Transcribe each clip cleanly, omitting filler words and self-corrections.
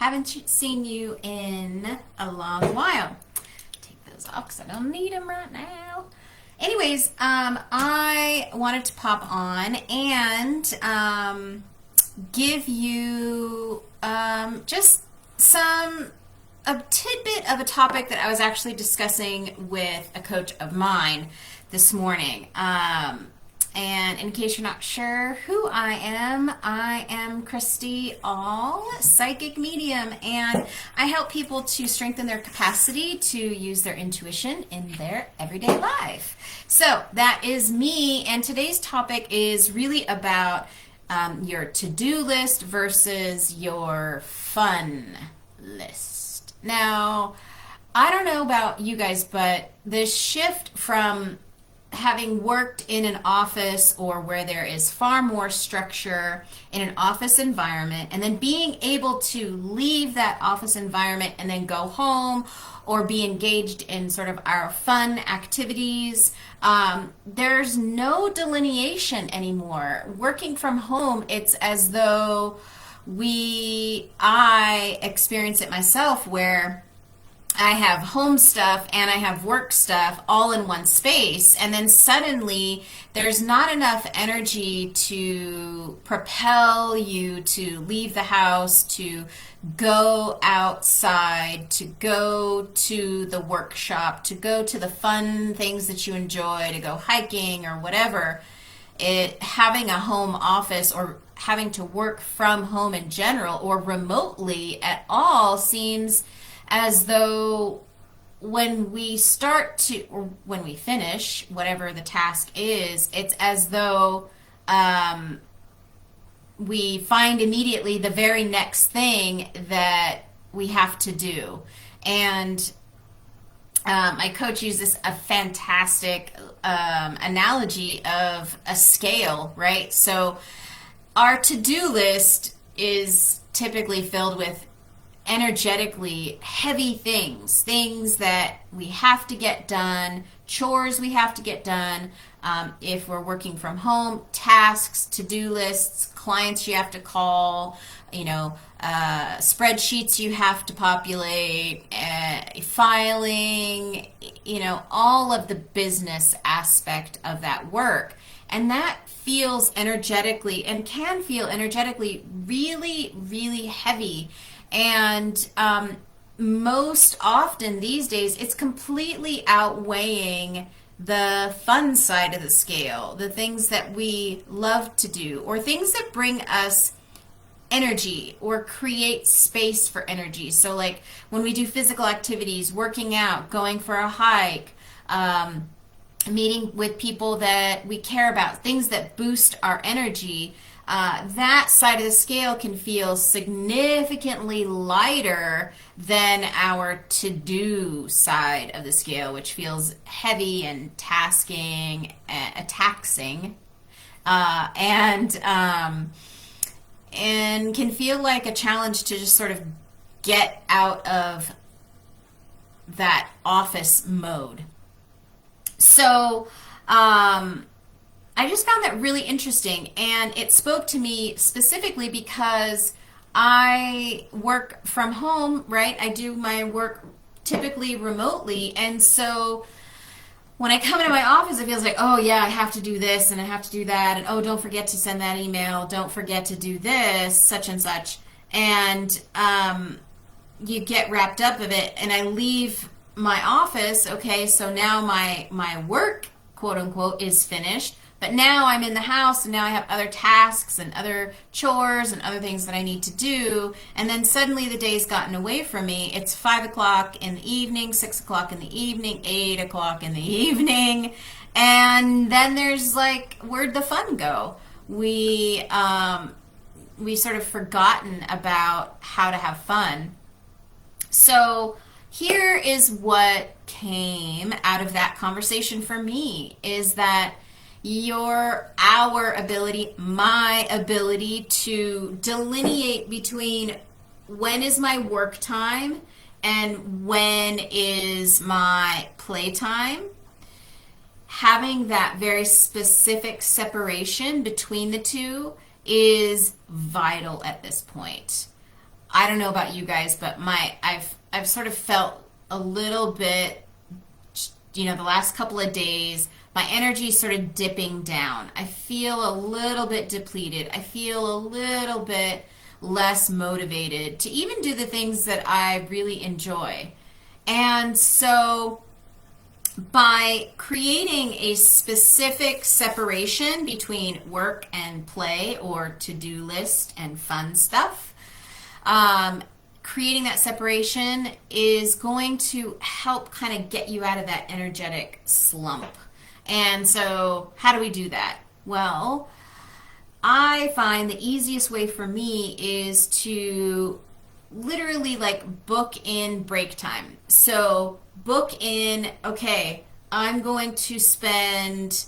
Haven't seen you in a long while. Take those off because I don't need them right now. Anyways, I wanted to pop on and give you just a tidbit of a topic that I was actually discussing with a coach of mine this morning. And in case you're not sure who I am Christy All, psychic medium, and I help people to strengthen their capacity to use their intuition in their everyday life. So that is me, and today's topic is really about your to-do list versus your fun list. Now, I don't know about you guys, but this shift from having worked in an office or where there is far more structure in an office environment and then being able to leave that office environment and then go home or be engaged in sort of our fun activities, there's no delineation anymore. Working from home, it's as though I experience it myself where I have home stuff and I have work stuff all in one space, and then suddenly there's not enough energy to propel you to leave the house, to go outside, to go to the workshop, to go to the fun things that you enjoy, to go hiking or whatever. Having a home office or having to work from home in general or remotely at all seems as though when we start to, or when we finish whatever the task is, it's as though we find immediately the very next thing that we have to do. And my coach uses a fantastic analogy of a scale, right? So our to-do list is typically filled with energetically heavy things that we have to get done, chores we have to get done. If we're working from home, tasks, to-do lists, clients you have to call, spreadsheets you have to populate, filing, all of the business aspect of that work. And that feels energetically and can feel energetically really, really heavy. And most often these days, it's completely outweighing the fun side of the scale, the things that we love to do, or things that bring us energy or create space for energy. So like when we do physical activities, working out, going for a hike, meeting with people that we care about, things that boost our energy, that side of the scale can feel significantly lighter than our to-do side of the scale, which feels heavy and taxing, and can feel like a challenge to just sort of get out of that office mode. So, I just found that really interesting, and it spoke to me specifically because I work from home, right? I do my work typically remotely, and so when I come into my office, it feels like, oh yeah, I have to do this and I have to do that, and oh, don't forget to send that email, don't forget to do this, such and such, and you get wrapped up of it, and I leave my office, okay, so now my work, quote unquote, is finished. But now I'm in the house and now I have other tasks and other chores and other things that I need to do. And then suddenly the day's gotten away from me. It's 5 o'clock in the evening, 6 o'clock in the evening, 8 o'clock in the evening. And then there's like, where'd the fun go? We sort of forgotten about how to have fun. So here is what came out of that conversation for me, is that my ability to delineate between when is my work time and when is my playtime, having that very specific separation between the two is vital at this point. I don't know about you guys, but I've sort of felt a little bit, the last couple of days, my energy is sort of dipping down. I feel a little bit depleted. I feel a little bit less motivated to even do the things that I really enjoy. And so by creating a specific separation between work and play, or to-do list and fun stuff, creating that separation is going to help kind of get you out of that energetic slump. And so how do we do that? Well, I find the easiest way for me is to literally like book in break time. So book in, okay, I'm going to spend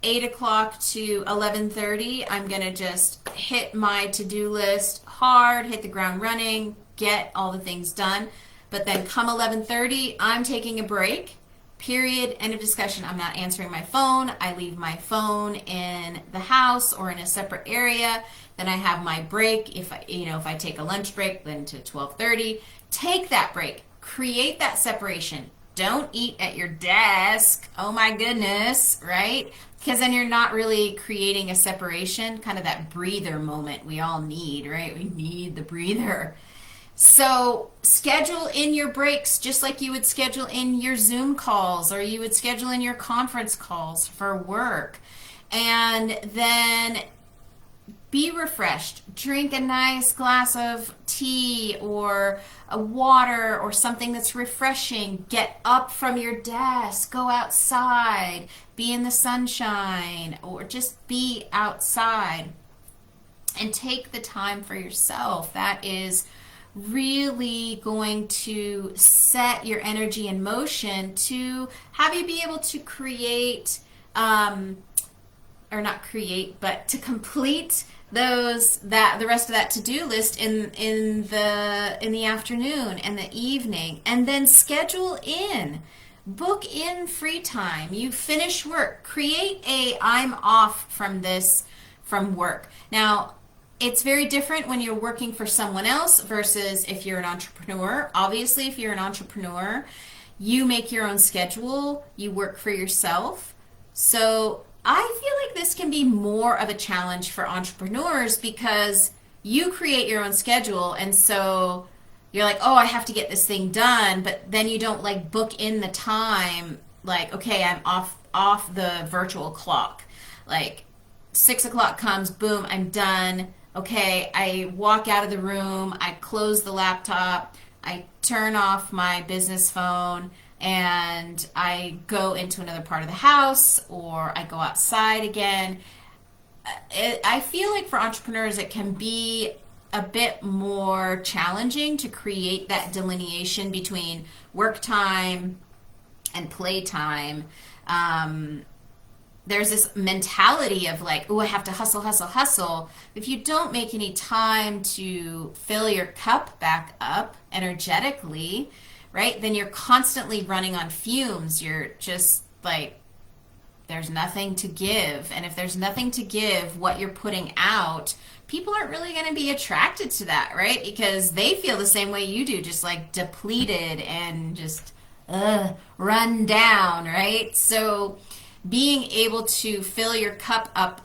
8 o'clock to 11:30. I'm going to just hit my to-do list hard, hit the ground running, get all the things done. But then come 11:30, I'm taking a break. Period. End of discussion. I'm not answering my phone. I leave my phone in the house or in a separate area. Then I have my break. If I take a lunch break, then to 12:30. Take that break. Create that separation. Don't eat at your desk. Oh my goodness, right? Because then you're not really creating a separation, kind of that breather moment we all need, right? We need the breather. So schedule in your breaks just like you would schedule in your Zoom calls, or you would schedule in your conference calls for work. And then be refreshed. Drink a nice glass of tea or a water or something that's refreshing. Get up from your desk. Go outside. Be in the sunshine, or just be outside. And take the time for yourself. That is really going to set your energy in motion to have you be able to create, or not create, but to complete the rest of that to-do list in the afternoon and the evening, and then schedule in, book in free time. You finish work, create a I'm off from work. Now, it's very different when you're working for someone else versus if you're an entrepreneur. Obviously, if you're an entrepreneur, you make your own schedule, you work for yourself. So I feel like this can be more of a challenge for entrepreneurs because you create your own schedule, and so you're like, oh, I have to get this thing done, but then you don't like book in the time, like, okay, I'm off the virtual clock. Like 6 o'clock comes, boom, I'm done. Okay, I walk out of the room, I close the laptop, I turn off my business phone, and I go into another part of the house, or I go outside again. I feel like for entrepreneurs it can be a bit more challenging to create that delineation between work time and play time. There's this mentality of like, oh, I have to hustle, hustle, hustle. If you don't make any time to fill your cup back up energetically, right, then you're constantly running on fumes. You're just like, there's nothing to give. And if there's nothing to give, what you're putting out, people aren't really going to be attracted to that, right? Because they feel the same way you do, just like depleted and just run down, right? So being able to fill your cup up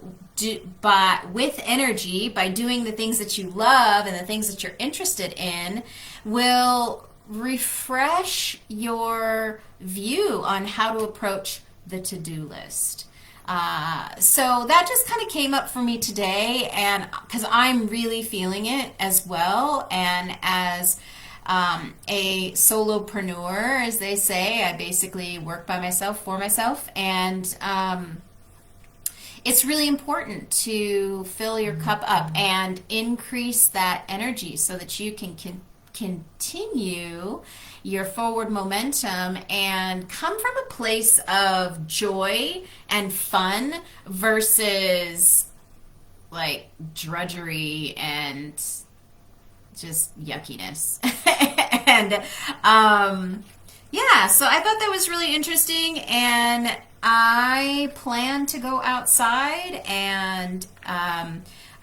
with energy by doing the things that you love and the things that you're interested in will refresh your view on how to approach the to-do list. So that just kind of came up for me today, and because I'm really feeling it as well, and as a solopreneur, as they say, I basically work by myself, for myself, and it's really important to fill your cup up and increase that energy so that you can continue your forward momentum and come from a place of joy and fun versus like drudgery and just yuckiness. And yeah, so I thought that was really interesting, and I plan to go outside, and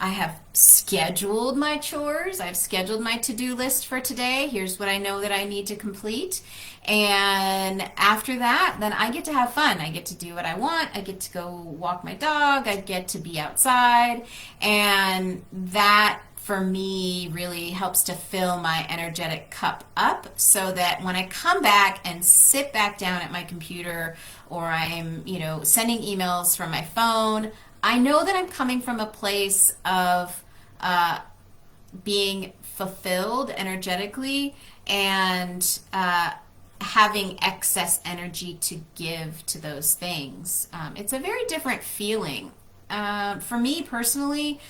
I have scheduled my chores. I've scheduled my to-do list for today. Here's what I know that I need to complete. And after that, then I get to have fun. I get to do what I want. I get to go walk my dog. I get to be outside. And that for me really helps to fill my energetic cup up so that when I come back and sit back down at my computer or I'm, sending emails from my phone, I know that I'm coming from a place of being fulfilled energetically and having excess energy to give to those things. It's a very different feeling. For me personally,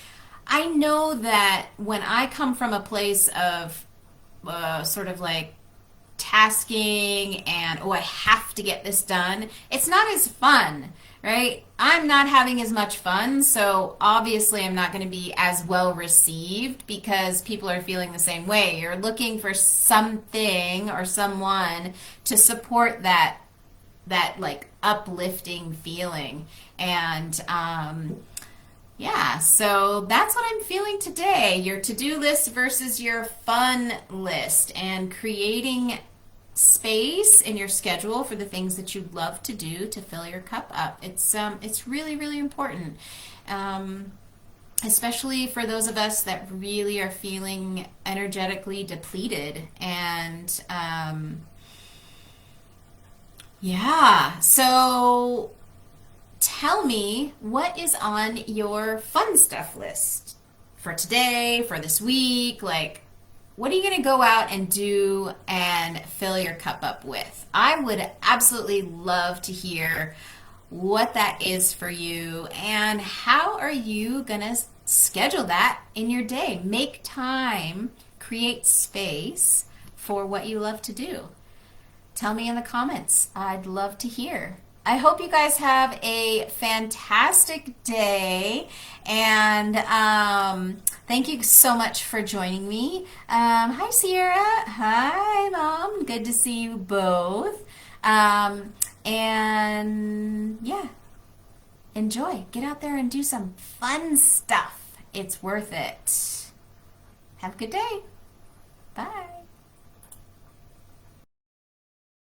I know that when I come from a place of sort of like tasking and, oh, I have to get this done, it's not as fun, right? I'm not having as much fun, so obviously I'm not going to be as well received because people are feeling the same way. You're looking for something or someone to support that like uplifting feeling. And yeah, so that's what I'm feeling today. Your to-do list versus your fun list, and creating space in your schedule for the things that you love to do to fill your cup up. It's really, really important. Especially for those of us that really are feeling energetically depleted. And yeah, so tell me, what is on your fun stuff list for today, for this week? Like, what are you going to go out and do and fill your cup up with? I would absolutely love to hear what that is for you, and how are you going to schedule that in your day? Make time, create space for what you love to do. Tell me in the comments. I'd love to hear. I hope you guys have a fantastic day, and thank you so much for joining me. Hi, Sierra. Hi, Mom. Good to see you both. And yeah, enjoy. Get out there and do some fun stuff. It's worth it. Have a good day. Bye.